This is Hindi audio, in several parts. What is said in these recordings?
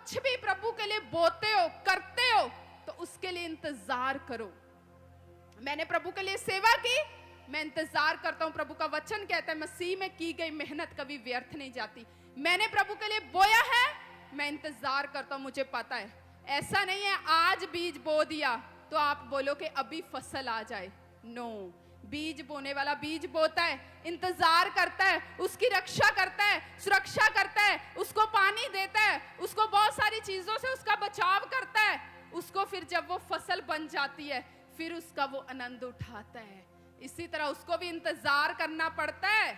कुछ भी प्रभु के लिए बोते हो, करते हो, तो उसके लिए इंतजार करो। मैंने प्रभु के लिए सेवा की, मैं इंतजार करता हूं। प्रभु का वचन कहता है मसीह में की गई मेहनत कभी व्यर्थ नहीं जाती। मैंने प्रभु के लिए बोया है, मैं इंतजार करता हूं। मुझे पता है ऐसा नहीं है आज बीज बो दिया तो आप बोलो कि अभी फसल आ जाए। नो, बीज बोने वाला बीज बोता है, इंतजार करता है, उसकी रक्षा करता है, सुरक्षा करता है, उसको पानी देता है, उसको बहुत सारी चीजों से उसका बचाव करता है। उसको फिर जब वो फसल बन जाती है फिर उसका वो आनंद उठाता है। इसी तरह उसको भी इंतजार करना पड़ता है।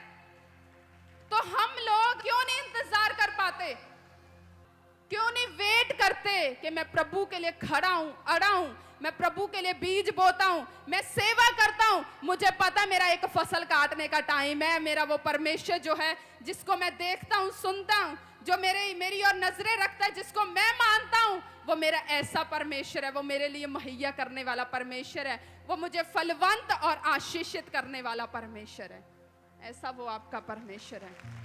तो हम लोग क्यों नहीं इंतजार कर पाते? क्यों नहीं वेट करते कि मैं प्रभु के लिए खड़ा हूं, अड़ा हूं, मैं प्रभु के लिए बीज बोता हूं, मैं सेवा करता हूं, मुझे पता मेरा एक फसल काटने का टाइम है। मेरा वो परमेश्वर जो है, जिसको मैं देखता हूं, सुनता हूं, जो मेरी और नजरें रखता है, जिसको मैं मानता हूं, वो मेरा ऐसा परमेश्वर है, वो मेरे लिए मुहैया करने वाला परमेश्वर है, वो मुझे फलवंत और आशीषित करने वाला परमेश्वर है। ऐसा वो आपका परमेश्वर है।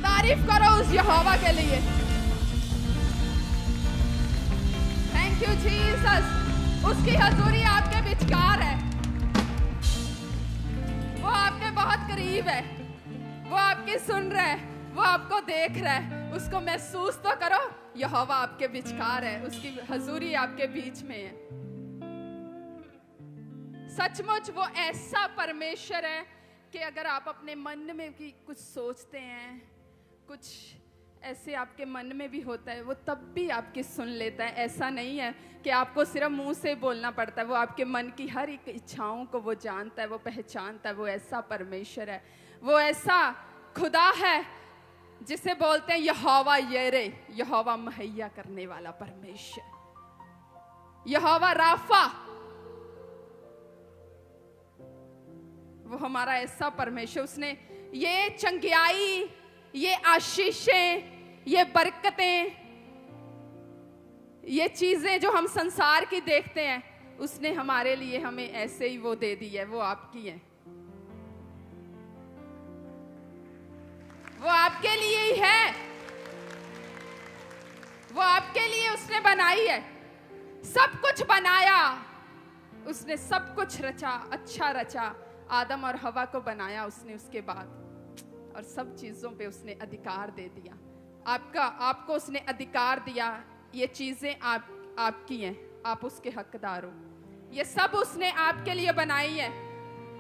तारीफ करो उस यहोवा के लिए। Thank you Jesus. उसकी हजूरी आपके विचकार है, वो आपके बहुत करीब है, वो आपकी सुन रहा है, वो आपको देख रहा है। उसको महसूस तो करो, यहोवा आपके विचकार है, उसकी हजूरी आपके बीच में है। सचमुच वो ऐसा परमेश्वर है कि अगर आप अपने मन में भी कुछ सोचते हैं, कुछ ऐसे आपके मन में भी होता है, वो तब भी आपकी सुन लेता है। ऐसा नहीं है कि आपको सिर्फ मुंह से बोलना पड़ता है, वो आपके मन की हर एक इच्छाओं को वो जानता है, वो पहचानता है। वो ऐसा परमेश्वर है, वो ऐसा खुदा है जिसे बोलते हैं यहोवा येरे, यहोवा मुहैया करने वाला परमेश्वर, यहोवा राफा। वो हमारा ऐसा परमेश्वर, उसने ये चंगियाई, ये आशीषें, ये बरकतें, ये चीजें जो हम संसार की देखते हैं, उसने हमारे लिए हमें ऐसे ही वो दे दी है। वो आपकी है, वो आपके लिए ही है, वो आपके लिए उसने बनाई है। सब कुछ बनाया उसने, सब कुछ रचा, अच्छा रचा। आदम और हवा को बनाया उसने उसके बाद, और सब चीजों पे उसने अधिकार दे दिया। आपको उसने अधिकार दिया, ये चीजें आपकी हैं, आप उसके हकदार हो। ये सब उसने आपके लिए बनाई है,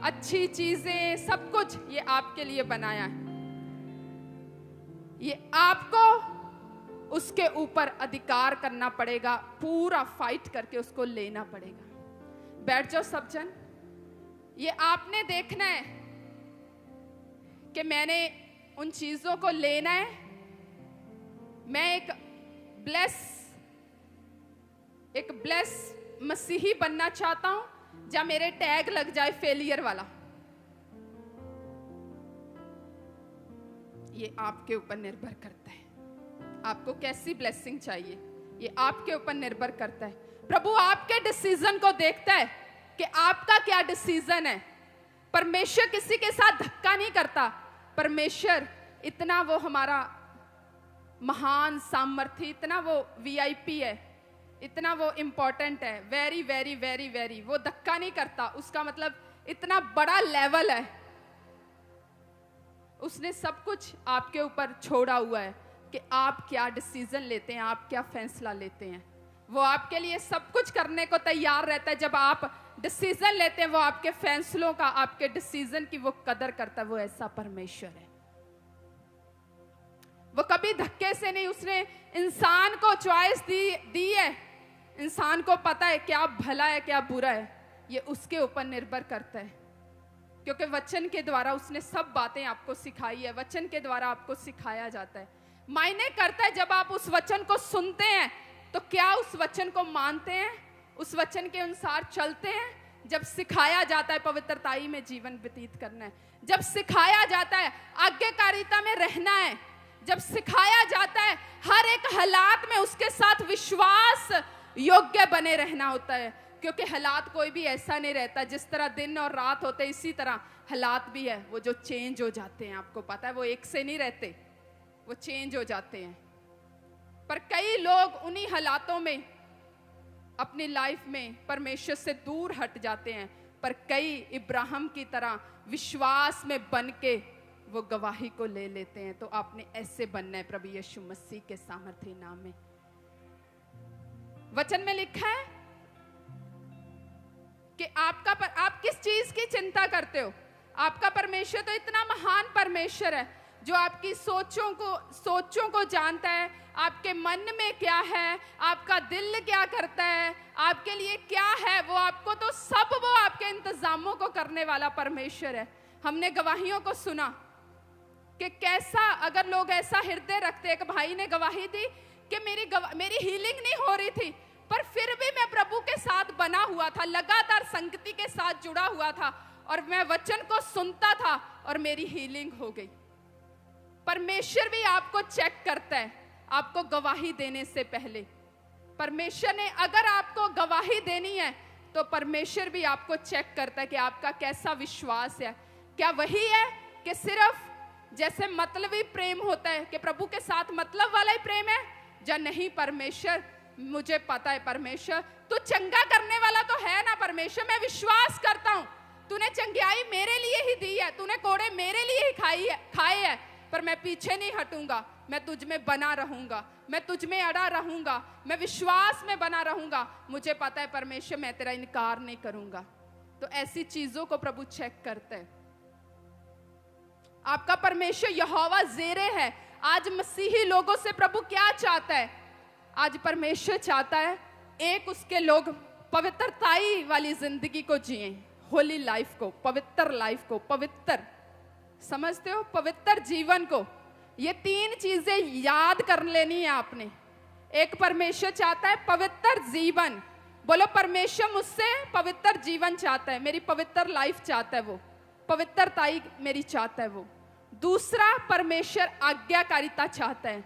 अच्छी चीजें, सब कुछ ये आपके लिए बनाया है। ये आपको उसके ऊपर अधिकार करना पड़ेगा, पूरा फाइट करके उसको लेना पड़ेगा। बैठ जाओ सब जन। ये आपने देखना है कि मैंने उन चीजों को लेना है। मैं एक ब्लेस मसीही बनना चाहता हूं, जहां मेरे टैग लग जाए फेलियर वाला। ये आपके ऊपर निर्भर करता है, आपको कैसी ब्लेसिंग चाहिए, ये आपके ऊपर निर्भर करता है। प्रभु आपके डिसीजन को देखता है कि आपका क्या डिसीजन है। परमेश्वर किसी के साथ धक्का नहीं करता। परमेश्वर इतना वो हमारा महान सामर्थ्य, इतना वो वीआईपी है, इतना वो इंपॉर्टेंट है, वेरी वेरी वेरी वेरी, वो धक्का नहीं करता। उसका मतलब इतना बड़ा लेवल है, उसने सब कुछ आपके ऊपर छोड़ा हुआ है कि आप क्या डिसीजन लेते हैं, आप क्या फैसला लेते हैं। वो आपके लिए सब कुछ करने को तैयार रहता है। जब आप डिसीजन लेते हैं, वो आपके फैसलों का, आपके डिसीजन की वो कदर करता है। वो ऐसा परमेश्वर है, वो कभी धक्के से नहीं। उसने इंसान को चॉइस दी है, इंसान को पता है क्या भला है क्या बुरा है, ये उसके ऊपर निर्भर करता है। क्योंकि वचन के द्वारा उसने सब बातें आपको सिखाई है, वचन के द्वारा आपको सिखाया जाता है। मायने करता है जब आप उस वचन को सुनते हैं तो क्या उस वचन को मानते हैं, उस वचन के अनुसार चलते हैं। जब सिखाया जाता है पवित्रताई में जीवन व्यतीत करना है, जब सिखाया जाता है आज्ञाकारिता में रहना है, जब सिखाया जाता है हर एक हालात में उसके साथ विश्वास योग्य बने रहना होता है। क्योंकि हालात कोई भी ऐसा नहीं रहता, जिस तरह दिन और रात होते हैं इसी तरह हालात भी है, वो जो चेंज हो जाते हैं। आपको पता है वो एक से नहीं रहते, वो चेंज हो जाते हैं। पर कई लोग उन्हीं हालातों में अपनी लाइफ में परमेश्वर से दूर हट जाते हैं, पर कई इब्राहिम की तरह विश्वास में बन के वो गवाही को ले लेते हैं। तो आपने ऐसे बनना है प्रभु यीशु मसीह के सामर्थी नाम में। वचन में लिखा है कि आप किस चीज की चिंता करते हो? आपका परमेश्वर तो इतना महान परमेश्वर है जो आपकी सोचों को जानता है, आपके मन में क्या है, आपका दिल क्या करता है, आपके लिए क्या है, वो आपको तो सब वो आपके इंतजामों को करने वाला परमेश्वर है। हमने गवाहियों को सुना कि कैसा अगर लोग ऐसा हृदय रखते। एक भाई ने गवाही दी कि मेरी हीलिंग नहीं हो रही थी, पर फिर भी मैं प्रभु के साथ बना हुआ था, लगातार संगति के साथ जुड़ा हुआ था और मैं वचन को सुनता था और मेरी हीलिंग हो गई। परमेश्वर भी आपको चेक करता है आपको गवाही देने से पहले। परमेश्वर ने अगर आपको गवाही देनी है तो परमेश्वर भी आपको चेक करता है कि आपका कैसा विश्वास है। क्या वही है कि सिर्फ जैसे मतलबी प्रेम होता है कि प्रभु के साथ मतलब वाला ही प्रेम है, या नहीं? परमेश्वर, मुझे पता है परमेश्वर तू चंगा करने वाला तो है ना। परमेश्वर मैं विश्वास करता हूं तूने चंगाई मेरे लिए ही दी है, तूने कोड़े मेरे लिए ही खाए है, पर मैं पीछे नहीं हटूंगा, मैं तुझ में बना रहूंगा, मैं तुझ में अड़ा रहूंगा, मैं विश्वास में बना रहूंगा। मुझे पता है परमेश्वर मैं तेरा इनकार नहीं करूंगा। तो ऐसी चीजों को प्रभु चेक करता है। आपका परमेश्वर यहोवा ज़ीरे है। आज मसीही लोगों से प्रभु क्या चाहता है? आज परमेश्वर चाहता है एक उसके लोग पवित्रताई वाली जिंदगी को जिए, होली लाइफ को, पवित्र लाइफ को, पवित्र, समझते हो, पवित्र जीवन को। ये 3 चीजें याद कर लेनी है आपने। एक, परमेश्वर चाहता है पवित्र जीवन। बोलो, परमेश्वर मुझसे पवित्र जीवन चाहता है, मेरी पवित्र लाइफ चाहता है, वो पवित्रताई मेरी चाहता है वो। दूसरा, परमेश्वर आज्ञाकारिता चाहता है।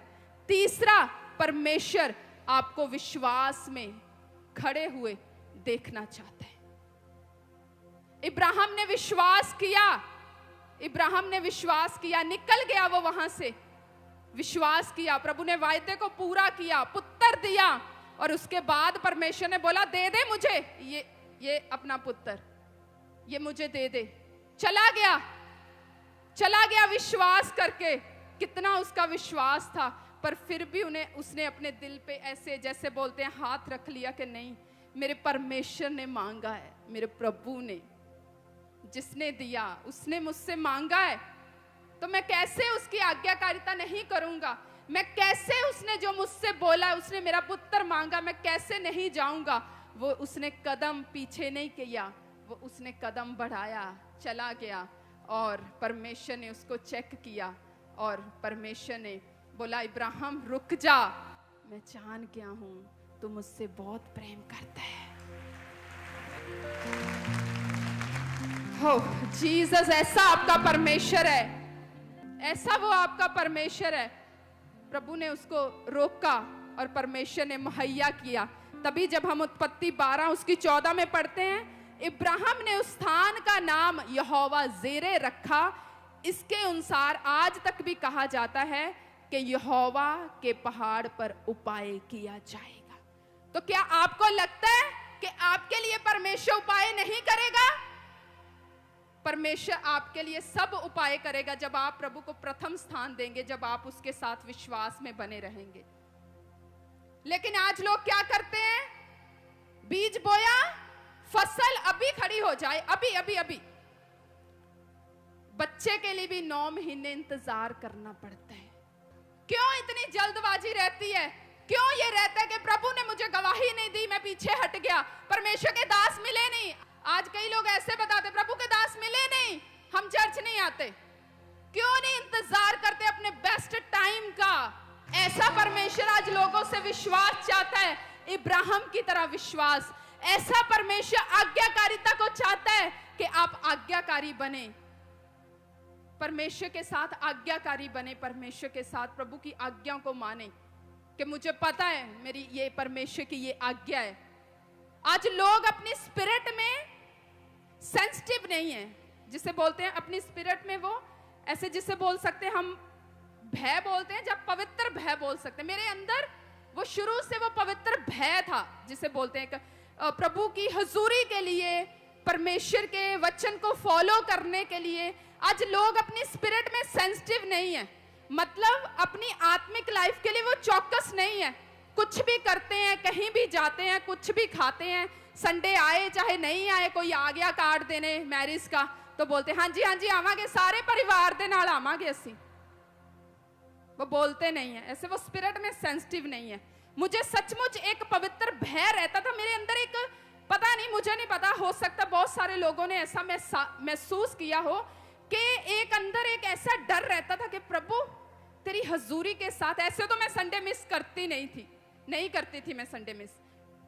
तीसरा, परमेश्वर आपको विश्वास में खड़े हुए देखना चाहता है। इब्राहिम ने विश्वास किया, इब्राहिम ने विश्वास किया, निकल गया वो वहां से, विश्वास किया, प्रभु ने वायदे को पूरा किया, पुत्र दिया, और उसके बाद परमेश्वर ने बोला दे दे मुझे ये अपना पुत्र, ये मुझे दे दे। चला गया विश्वास करके। कितना उसका विश्वास था, पर फिर भी उसने अपने दिल पे ऐसे जैसे बोलते हैं हाथ रख लिया कि नहीं, मेरे परमेश्वर ने मांगा है, मेरे प्रभु ने, जिसने दिया उसने मुझसे मांगा है, तो मैं कैसे उसकी आज्ञाकारिता नहीं करूंगा? मैं कैसे, उसने जो मुझसे बोला, उसने मेरा पुत्र मांगा, मैं कैसे नहीं जाऊंगा? वो उसने कदम पीछे नहीं किया, वो उसने कदम बढ़ाया, चला गया, और परमेश्वर ने उसको चेक किया और परमेश्वर ने बोला इब्राहिम रुक जा, मैं जान गया हूं तू मुझसे बहुत प्रेम करता है। हो जीसस, ऐसा आपका परमेश्वर है, ऐसा वो आपका परमेश्वर है। प्रभु ने उसको रोका और परमेश्वर ने मुहैया किया। तभी जब हम उत्पत्ति 12 उसकी 14 में पढ़ते हैं, इब्राहिम ने उस स्थान का नाम यहोवा ज़ीरे रखा। इसके अनुसार आज तक भी कहा जाता है कि यहोवा के पहाड़ पर उपाय किया जाएगा। तो क्या आपको लगता है कि आपके लिए परमेश्वर उपाय नहीं करेगा? परमेश्वर आपके लिए सब उपाय करेगा जब आप प्रभु को प्रथम स्थान देंगे, जब आप उसके साथ विश्वास में बने रहेंगे। लेकिन आज लोग क्या करते हैं? बीज बोया, फसल अभी खड़ी हो जाए, अभी बच्चे के लिए भी 9 महीने इंतजार करना पड़ता है। क्यों इतनी जल्दबाजी रहती है? क्यों ये रहता है कि प्रभु ने मुझे गवाही नहीं दी, मैं पीछे हट गया, परमेश्वर के दास मिले नहीं। आज कई लोग ऐसे बताते, प्रभु के दास मिले नहीं, हम चर्च नहीं आते। क्यों नहीं इंतजार करते अपने बेस्ट टाइम का? ऐसा परमेश्वर आज लोगों से विश्वास चाहता है, इब्राहिम की तरह विश्वास। ऐसा परमेश्वर आज्ञाकारिता को चाहता है कि आप आज्ञाकारी बने, परमेश्वर के साथ आज्ञाकारी बने, परमेश्वर के साथ प्रभु की आज्ञाओं को माने कि मुझे पता है मेरी ये परमेश्वर की ये आज्ञा है। आज लोग अपनी स्पिरिट में सेंसिटिव नहीं है, जिसे बोलते हैं अपनी स्पिरिट में, वो ऐसे जिसे बोल सकते हैं हम भय बोलते हैं, जब पवित्र भय बोल सकते हैं। मेरे अंदर वो शुरू से वो पवित्र भय था, जिसे बोलते हैं प्रभु की हजूरी के लिए, परमेश्वर के वचन को फॉलो करने के लिए। आज लोग अपनी स्पिरिट में सेंसिटिव नहीं है, मतलब अपनी आत्मिक लाइफ के लिए वो चौकस नहीं है। कुछ भी करते हैं, कहीं भी जाते हैं, कुछ भी खाते हैं, संडे आए चाहे नहीं आए, कोई आ गया कार्ड देने मैरिज का तो बोलते हाँ जी आवांगे, सारे परिवार दे नाल आवांगे असी। वो बोलते नहीं है ऐसे, वो स्पिरिट में सेंसिटिव नहीं है। मुझे सचमुच एक पवित्र भय रहता था मेरे अंदर, एक पता नहीं, मुझे नहीं पता, हो सकता बहुत सारे लोगों ने ऐसा महसूस किया हो कि एक अंदर एक ऐसा डर रहता था कि प्रभु तेरी हजूरी के साथ, ऐसे तो मैं संडे मिस करती नहीं करती थी मैं संडे मिस,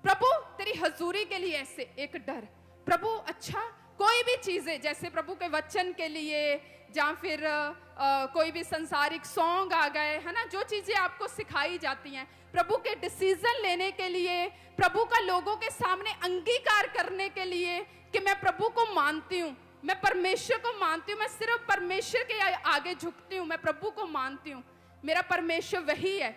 प्रभु तेरी हजूरी के लिए ऐसे एक डर, प्रभु अच्छा कोई भी चीजें जैसे प्रभु के वचन के लिए, या फिर कोई भी संसारिक सॉन्ग आ गए, है ना, जो चीजें आपको सिखाई जाती हैं प्रभु के डिसीजन लेने के लिए, प्रभु का लोगों के सामने अंगीकार करने के लिए कि मैं प्रभु को मानती हूँ, मैं परमेश्वर को मानती हूँ, मैं सिर्फ परमेश्वर के आगे झुकती हूँ, मैं प्रभु को मानती हूँ, मेरा परमेश्वर वही है।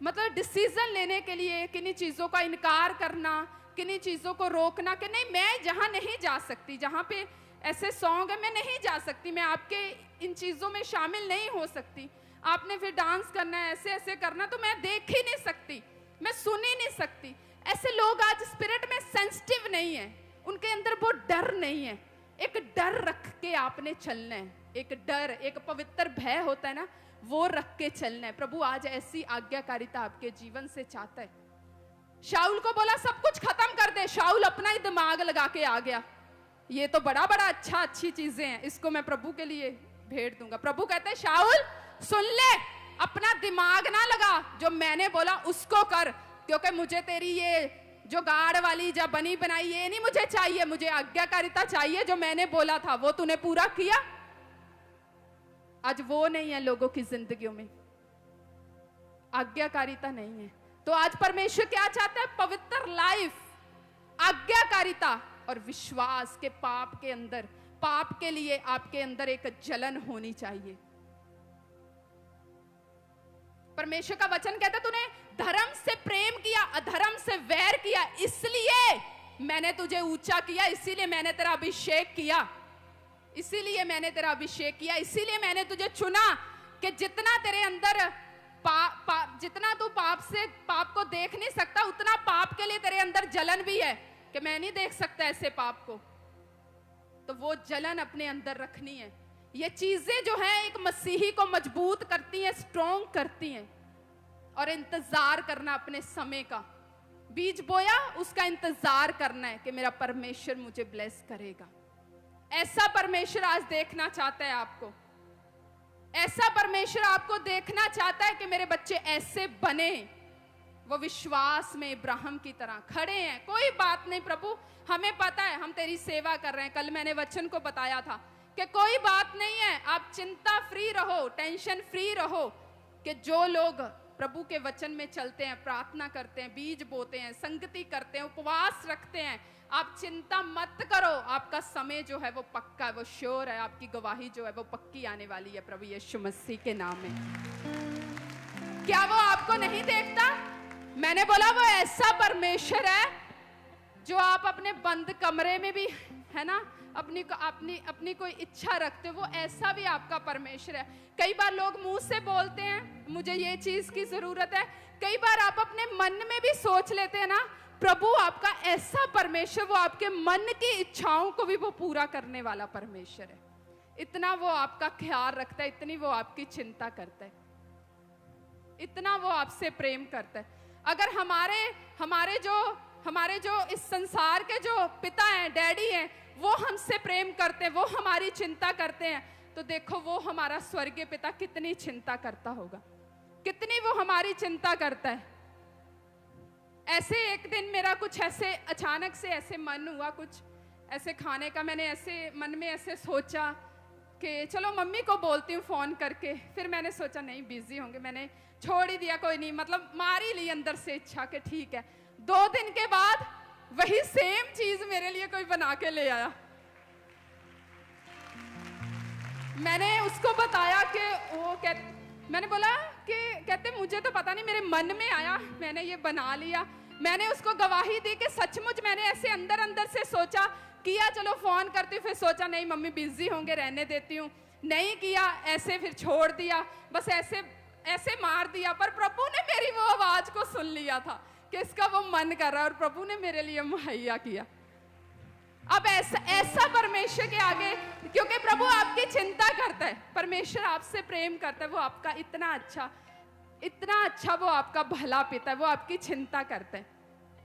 मतलब डिसीजन लेने के लिए किन्हीं चीजों का इनकार करना, किन्हीं चीजों को रोकना कि नहीं मैं जहां नहीं जा सकती, जहां पे ऐसे सॉन्ग है मैं नहीं जा सकती, मैं आपके इन चीजों में शामिल नहीं हो सकती, आपने फिर डांस करना है, ऐसे ऐसे करना, तो मैं देख ही नहीं सकती, मैं सुन ही नहीं सकती। ऐसे लोग आज स्पिरिट में सेंसिटिव नहीं है, उनके अंदर वो डर नहीं है। एक डर रख के आपने चलना है, एक डर, एक पवित्र भय होता है ना, वो रख के चलना है। प्रभु आज ऐसी आज्ञाकारिता आपके जीवन से चाहता है। शाऊल को बोला सब कुछ खत्म कर दे, शाऊल अपना ही दिमाग लगा के आ गया, ये तो बड़ा अच्छी चीजें हैं, इसको मैं प्रभु के लिए भेंट दूंगा। प्रभु कहते हैं शाऊल सुन ले, अपना दिमाग ना लगा, जो मैंने बोला उसको कर, क्योंकि मुझे तेरी ये जो गाड़ वाली या बनी बनाई ये नहीं मुझे चाहिए, मुझे आज्ञाकारिता चाहिए, जो मैंने बोला था वो तूने पूरा किया। आज वो नहीं है लोगों की जिंदगियों में, आज्ञाकारिता नहीं है। तो आज परमेश्वर क्या चाहता है? पवित्र लाइफ, आज्ञाकारिता और विश्वास के पाप के अंदर, पाप के लिए आपके अंदर एक जलन होनी चाहिए। परमेश्वर का वचन कहता है तूने धर्म से प्रेम किया, अधर्म से वैर किया, इसलिए मैंने तुझे ऊंचा किया, इसीलिए मैंने तेरा अभिषेक किया, इसीलिए मैंने तेरा अभिषेक किया, इसीलिए मैंने तुझे चुना कि जितना तेरे अंदर जितना तू पाप को देख नहीं सकता, उतना पाप के लिए तेरे अंदर जलन भी है कि मैं नहीं देख सकता ऐसे पाप को। तो वो जलन अपने अंदर रखनी है। ये चीजें जो हैं एक मसीही को मजबूत करती हैं, स्ट्रॉन्ग करती हैं। और इंतजार करना अपने समय का, बीज बोया उसका इंतजार करना है कि मेरा परमेश्वर मुझे ब्लेस करेगा। ऐसा परमेश्वर आज देखना चाहता है आपको, ऐसा परमेश्वर आपको देखना चाहता है कि मेरे बच्चे ऐसे बने, वो विश्वास में इब्राहिम की तरह खड़े हैं। कोई बात नहीं प्रभु, हमें पता है हम तेरी सेवा कर रहे हैं। कल मैंने वचन को बताया था कि कोई बात नहीं है, आप चिंता फ्री रहो, टेंशन फ्री रहो, कि जो लोग प्रभु के वचन में चलते हैं, प्रार्थना करते हैं, बीज बोते हैं, संगति करते हैं, उपवास रखते हैं, आप चिंता मत करो, आपका समय जो है वो पक्का है, वो श्योर है, आपकी गवाही जो है वो पक्की आने वाली है प्रभु यीशु मसीह के नाम में। क्या वो आपको नहीं देखता? मैंने बोला वो ऐसा परमेश्वर है जो आप अपने बंद कमरे में भी, है ना, अपनी कोई इच्छा रखते हो, वो ऐसा भी आपका परमेश्वर है। कई बार लोग मुंह से बोलते हैं मुझे ये चीज की जरूरत है, कई बार आप अपने मन में भी सोच लेते हैं ना, प्रभु आपका ऐसा परमेश्वर, वो आपके मन की इच्छाओं को भी वो पूरा करने वाला परमेश्वर है। इतना वो आपका ख्याल रखता है, इतनी वो आपकी चिंता करता है, इतना वो आपसे प्रेम करता है। अगर हमारे जो इस संसार के जो पिता हैं, डैडी हैं, वो हमसे प्रेम करते हैं, वो हमारी चिंता करते हैं, तो देखो वो हमारा स्वर्गीय पिता कितनी चिंता करता होगा, कितनी वो हमारी चिंता करता है। ऐसे एक दिन मेरा कुछ ऐसे अचानक से ऐसे मन हुआ, कुछ ऐसे खाने का, मैंने ऐसे मन में ऐसे सोचा कि चलो मम्मी को बोलती हूँ फोन करके। फिर मैंने सोचा नहीं बिजी होंगे, मैंने छोड़ ही दिया, कोई नहीं, मतलब मार ही ली अंदर से इच्छा कि ठीक है। 2 दिन के बाद वही सेम चीज मेरे लिए कोई बना के ले आया। मैंने उसको बताया कि मैंने बोला के कहते मुझे तो पता नहीं, मेरे मन में आया, मैंने ये बना लिया। मैंने उसको गवाही दी कि सचमुच मैंने ऐसे अंदर अंदर से सोचा, किया चलो फोन करती हूँ, फिर सोचा नहीं मम्मी बिजी होंगे, रहने देती हूँ, नहीं किया, ऐसे फिर छोड़ दिया, बस ऐसे ऐसे मार दिया। पर प्रभु ने मेरी वो आवाज को सुन लिया था कि इसका वो मन कर रहा है, और प्रभु ने मेरे लिए मुहैया किया। अब ऐसा परमेश्वर के आगे, क्योंकि प्रभु आपकी चिंता करता है, परमेश्वर आपसे प्रेम करता है, वो आपका इतना अच्छा वो आपका भला पिता है, वो आपकी चिंता करता है,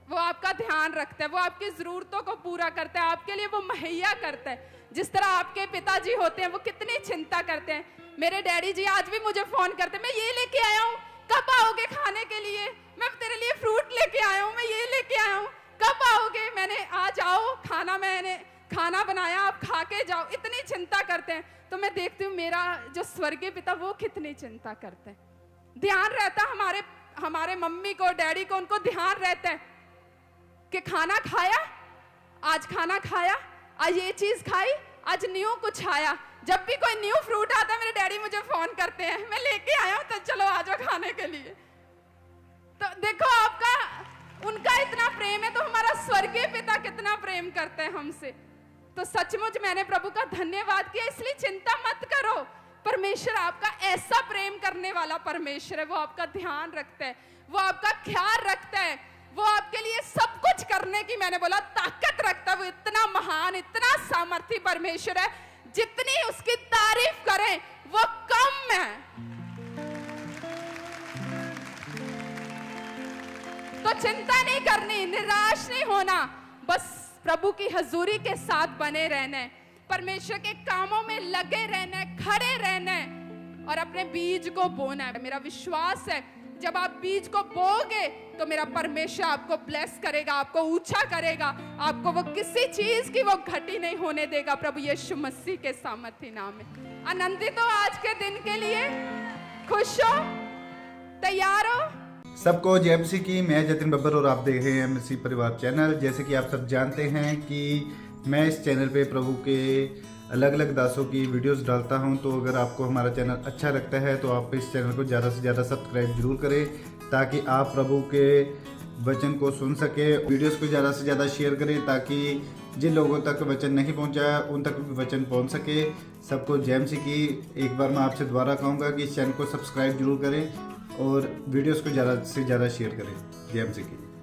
वो आपका ध्यान रखता है, वो आपकी जरूरतों को पूरा करता है, आपके लिए वो मुहैया करता है। जिस तरह आपके पिताजी होते हैं, वो कितनी चिंता करते हैं। मेरे डैडी जी आज भी मुझे फोन करते हैं, मैं ये लेके आया हूँ, कब आओगे खाने के लिए, मैं तेरे लिए फ्रूट लेके आया हूँ, मैं ये लेके आया हूँ, कब आओगे। मैंने आज आओ, मैंने खाना बनाया, आप खा के जाओ। इतनी चिंता करते हैं। तो मैं देखती हूँ मेरा जो स्वर्गीय पिता वो कितनी चिंता करते हैं। ध्यान रहता है हमारे मम्मी को, डैडी को, उनको ध्यान रहता है कि खाना खाया, आज खाना खाया, आज ये चीज खाई, आज न्यू कुछ आया। जब भी कोई न्यू फ्रूट आता है मेरे डैडी मुझे फोन करते हैं, मैं लेके आया हूं तो चलो आ जाओ खाने के लिए। तो देखो उनका इतना प्रेम है, तो हमारा स्वर्गीय पिता कितना प्रेम करते हैं हमसे। तो सचमुच मैंने प्रभु का धन्यवाद किया। इसलिए चिंता मत करो, परमेश्वर आपका ऐसा प्रेम करने वाला परमेश्वर है, वो आपका ध्यान रखता है, वो आपका ख्याल रखता है, वो आपके लिए सब कुछ करने की, मैंने बोला, ताकत रखता है। वो इतना महान, इतना सामर्थी परमेश्वर है, जितनी उसकी तारीफ करें वो कम है। तो चिंता नहीं करनी, निराश नहीं होना, बस प्रभु की हजूरी के साथ बने रहना है, परमेश्वर के कामों में लगे रहना है, खड़े रहना है, और अपने बीज को बोना है। मेरा विश्वास है जब आप बीज को बोओगे तो मेरा परमेश्वर आपको ब्लेस करेगा, आपको ऊंचा करेगा, आपको वो किसी चीज की वो घटी नहीं होने देगा, प्रभु यीशु मसीह के सामर्थी नाम में। आनंदित हो आज के दिन के लिए, खुश हो, तैयार हो। सबको जय मसीह की। मैं जतिन बब्बर और आप देख रहे हैं मसीह परिवार चैनल। जैसे कि आप सब जानते हैं कि मैं इस चैनल पे प्रभु के अलग अलग दासों की वीडियोस डालता हूं, तो अगर आपको हमारा चैनल अच्छा लगता है तो आप इस चैनल को ज़्यादा से ज़्यादा सब्सक्राइब जरूर करें, ताकि आप प्रभु के वचन को सुन सके। वीडियोस को ज़्यादा से ज़्यादा शेयर करें, ताकि जिन लोगों तक वचन नहीं पहुंचा उन तक भी वचन पहुंच सके। सबको जय मसीह की। एक बार मैं आपसे दोबारा कहूँगा कि इस चैनल को सब्सक्राइब जरूर करें और वीडियोस को ज़्यादा से ज़्यादा शेयर करें। जय मसीह की।